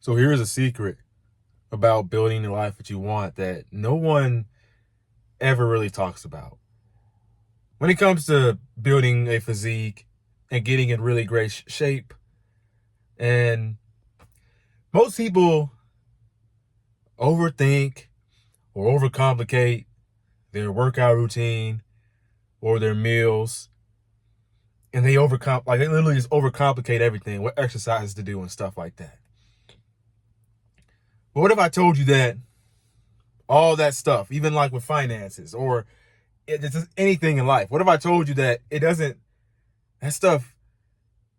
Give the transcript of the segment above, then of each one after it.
So here's a secret about building the life that you want that no one ever really talks about. When it comes to building a physique and getting in really great shape, and most people overthink or overcomplicate their workout routine or their meals, and they literally just overcomplicate everything, what exercises to do and stuff like that. But what if I told you that all that stuff, even like with finances or just anything in life, what if I told you that that stuff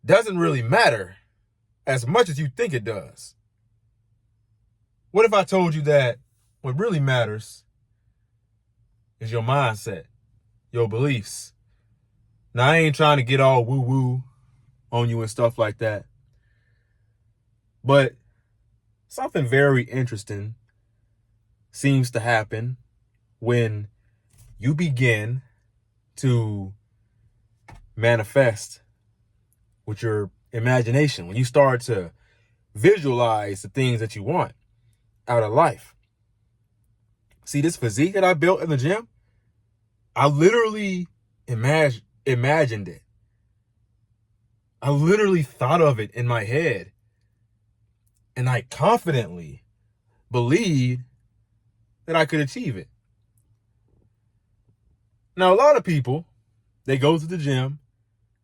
doesn't really matter as much as you think it does? What if I told you that what really matters is your mindset, your beliefs? Now, I ain't trying to get all woo-woo on you and stuff like that, but something very interesting seems to happen when you begin to manifest with your imagination, when you start to visualize the things that you want out of life. See, this physique that I built in the gym, I literally imagined it. I literally thought of it in my head. And I confidently believed that I could achieve it. Now, a lot of people, they go to the gym.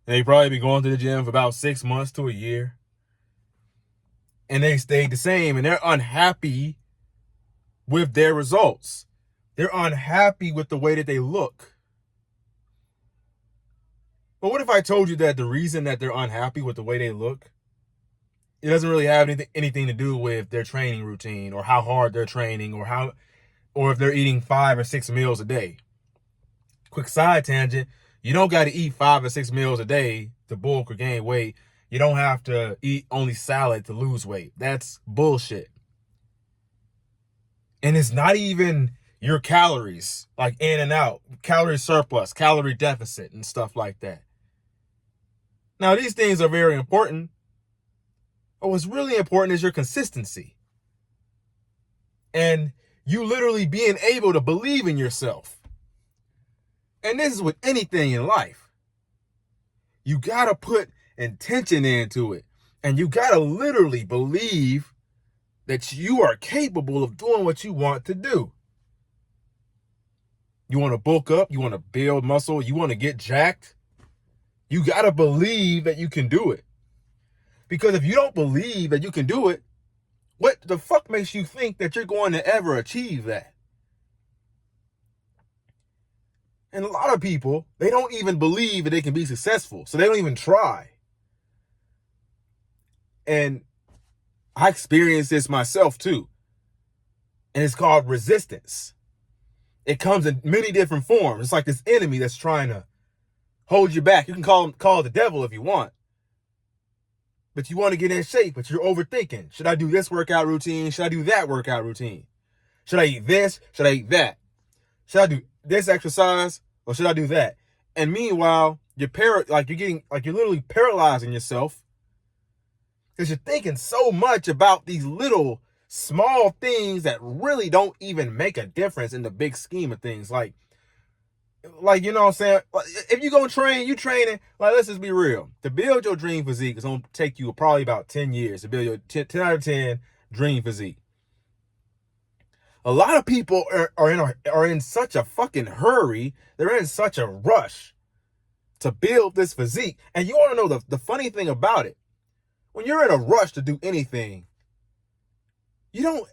They probably be going to the gym for about 6 months to a year. And they stay the same, and they're unhappy with their results. They're unhappy with the way that they look. But what if I told you that the reason that they're unhappy with the way they look, it doesn't really have anything to do with their training routine or how hard they're training or if they're eating 5 or 6 meals a day. Quick side tangent, you don't got to eat 5 or 6 meals a day to bulk or gain weight. You don't have to eat only salad to lose weight. That's bullshit. And it's not even your calories, like in and out, calorie surplus, calorie deficit, and stuff like that. Now, these things are very important. But what's really important is your consistency. And you literally being able to believe in yourself. And this is with anything in life. You got to put intention into it. And you got to literally believe that you are capable of doing what you want to do. You want to bulk up, you want to build muscle, you want to get jacked. You got to believe that you can do it. Because if you don't believe that you can do it, what the fuck makes you think that you're going to ever achieve that? And a lot of people, they don't even believe that they can be successful. So they don't even try. And I experienced this myself too. And it's called resistance. It comes in many different forms. It's like this enemy that's trying to hold you back. You can call it the devil if you want. But you want to get in shape, but you're overthinking. Should I do this workout routine? Should I do that workout routine? Should I eat this? Should I eat that? Should I do this exercise or should I do that? And meanwhile, you're literally paralyzing yourself because you're thinking so much about these little small things that really don't even make a difference in the big scheme of things. Like, you know what I'm saying? If you're going to train, you training, like, let's just be real. To build your dream physique is going to take you probably about 10 years to build your 10 out of 10 dream physique. A lot of people are in such a fucking hurry. They're in such a rush to build this physique. And you want to know the funny thing about it? When you're in a rush to do anything, you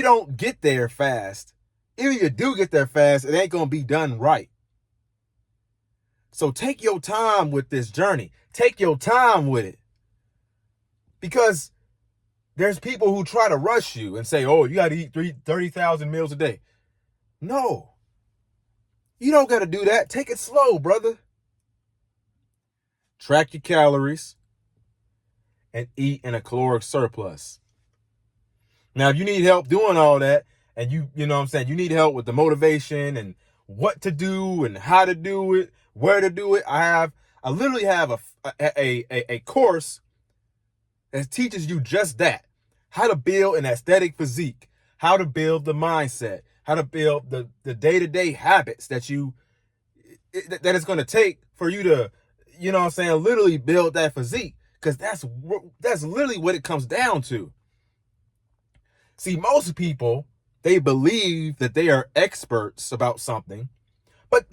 don't get there fast. Even if you do get there fast, it ain't going to be done right. So take your time with this journey. Take your time with it. Because there's people who try to rush you and say, oh, you got to eat 30,000 meals a day. No. You don't got to do that. Take it slow, brother. Track your calories and eat in a caloric surplus. Now, if you need help doing all that, and you know what I'm saying, you need help with the motivation and what to do and how to do it, where to do it, I literally have a course that teaches you just that. how to build an aesthetic physique, how to build the mindset, how to build the day-to-day habits that that it's going to take for you to, you know what I'm saying, literally build that physique. Because that's literally what it comes down to. See, most people, they believe that they are experts about something, but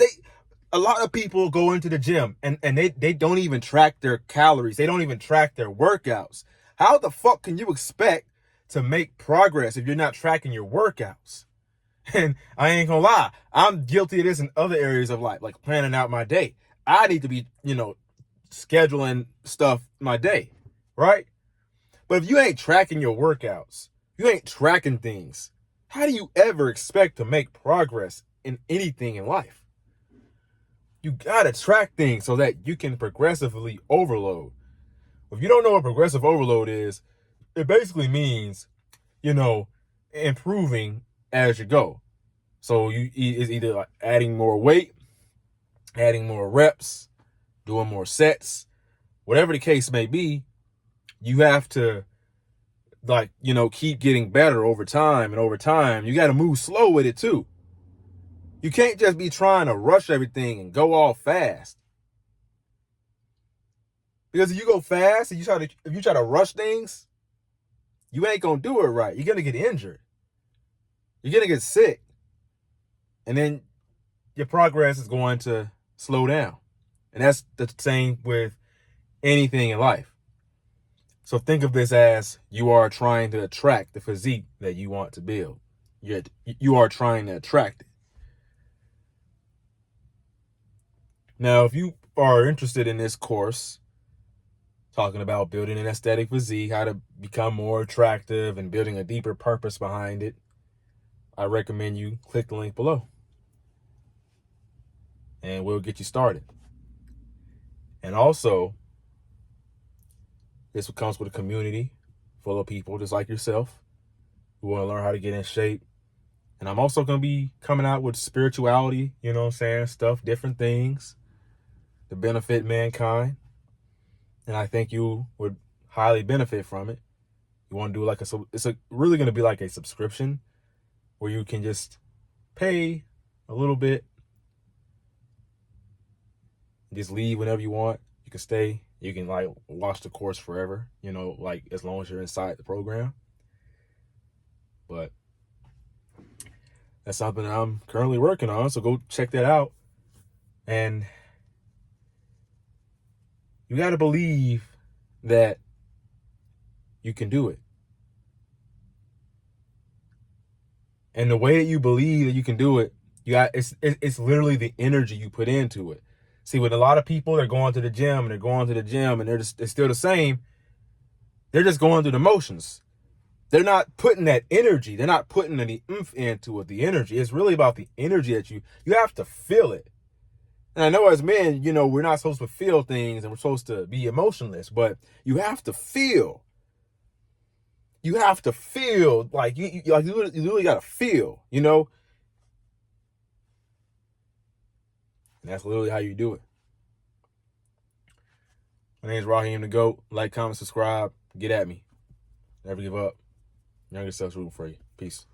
a lot of people go into the gym and they don't even track their calories. They don't even track their workouts. How the fuck can you expect to make progress if you're not tracking your workouts? And I ain't gonna lie, I'm guilty of this in other areas of life, like planning out my day. I need to be, scheduling stuff my day, right? But if you ain't tracking your workouts, you ain't tracking things, how do you ever expect to make progress in anything in life? You gotta track things so that you can progressively overload. If you don't know what progressive overload is, it basically means, improving as you go. So it's either like adding more weight, adding more reps, doing more sets, whatever the case may be. You have to keep getting better over time, and over time you got to move slow with it too. You can't just be trying to rush everything and go all fast. Because if you go fast and if you try to rush things, you ain't gonna do it right. You're gonna get injured. You're gonna get sick. And then your progress is going to slow down. And that's the same with anything in life. So think of this as you are trying to attract the physique that you want to build. You are trying to attract it. Now, if you are interested in this course, talking about building an aesthetic physique, how to become more attractive, and building a deeper purpose behind it, I recommend you click the link below. And we'll get you started. And also, this comes with a community full of people just like yourself who want to learn how to get in shape. And I'm also going to be coming out with spirituality, stuff, different things to benefit mankind. And I think you would highly benefit from it. You want to do it's really going to be like a subscription where you can just pay a little bit, just leave whenever you want. You can stay. You can watch the course forever, as long as you're inside the program. But that's something that I'm currently working on. So go check that out. And you got to believe that you can do it. And the way that you believe that you can do it, it's literally the energy you put into it. See, with a lot of people, they're going to the gym and they're still the same. They're just going through the motions. They're not putting that energy. They're not putting any oomph into it. The energy. It's really about the energy that you have to feel it. And I know as men, we're not supposed to feel things and we're supposed to be emotionless, but you have to feel. You have to feel you literally got to feel, And that's literally how you do it. My name is Raheem the GOAT. Like, comment, subscribe. Get at me. Never give up. Younger self's rooting for you. Peace.